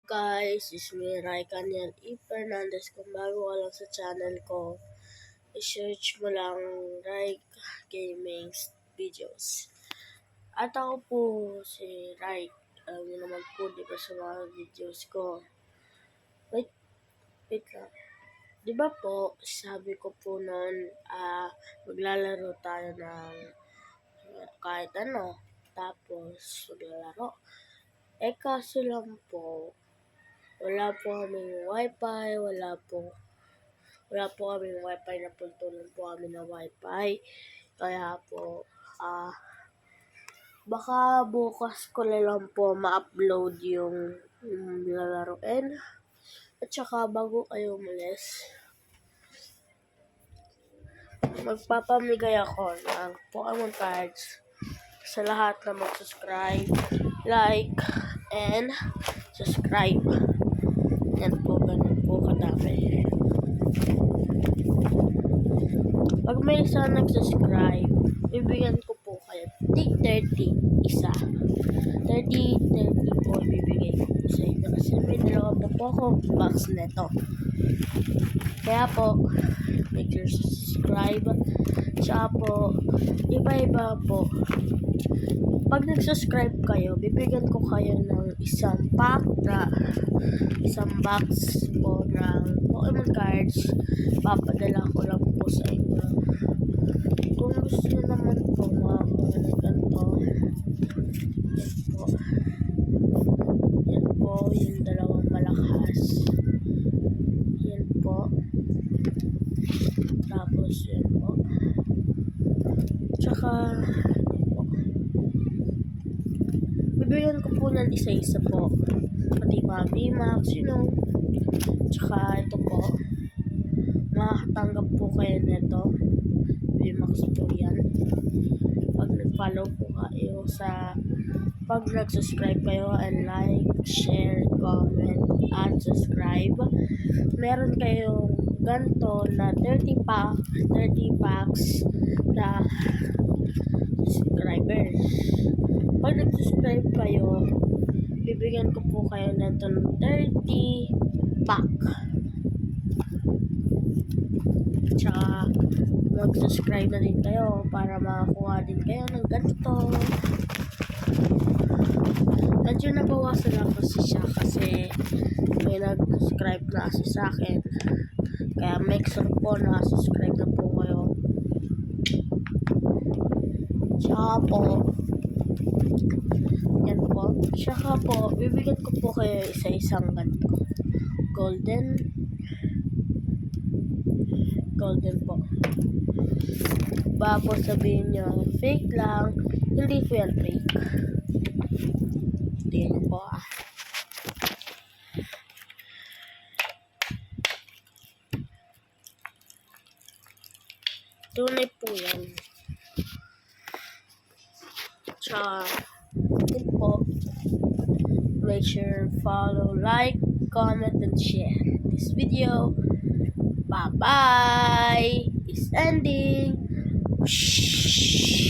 Guys, it's me, Raikaniel E. Fernandez. Kung bago ka lang sa channel ko, i-search mo lang Raik Gaming Videos. At ako po si Raik. Alam niyo naman po, di ba, sa mga videos ko. Wait lang. Di ba po, sabi ko po noon, maglalaro tayo ng kahit ano. Tapos, maglalaro. Kaso lang po, wala po kaming wifi, wala po kaming wifi, napuntulan po kami ng wifi. Kaya po, baka bukas ko na lang po ma-upload yung lalaroin. At saka bago kayo umalis, magpapamigay ako ng Pokemon cards sa lahat na mag-subscribe, like, and subscribe. Yan po, ganun po kadami. Pag may isa nag-subscribe, bibigyan ko po kayo T30 isa. 30 po ibibigay ko po sa inyo kasi may dalawa po ako box neto. Kaya po, make sure to subscribe. Tsaka po, iba-iba po. Pag nag-subscribe kayo, bibigyan ko kayo ng isang box po ng Pokemon cards. Papadala ko lang po sa inyo. Kung gusto nyo naman po makakuha ng ganito, yan po yung dalawang malakas. Yan po. Tapos yan po. Tsaka bibigyan ko po ng isa-isa po. Pati mga VMAX, Tsaka ito po. Makakatanggap po kayo nito. VMAX po yan. Pag nag-follow po kayo pag nag-subscribe kayo and like, share, comment, and subscribe, meron kayong ganito na 30 packs na subscribers. Pag nag-subscribe kayo, bibigyan ko po kayo ng 30 pack. Tsaka mag-subscribe na din kayo para makakuha din kayo ng ganito. Medyo nabawasan lang kasi may nag-subscribe na kasi sa akin. Kaya make sure po na subscribe na po kayo. Tsaka po, yan po. Tsaka po, bibigyan ko po kayo isa-isang ganito. Golden po. Bago sabihin nyo, fake lang, hindi po yan fake. Tingnan po Tunay po yan. Tsaka, yun po. Make sure follow, like, comment, and share this video. Bye-bye! It's ending! Shh.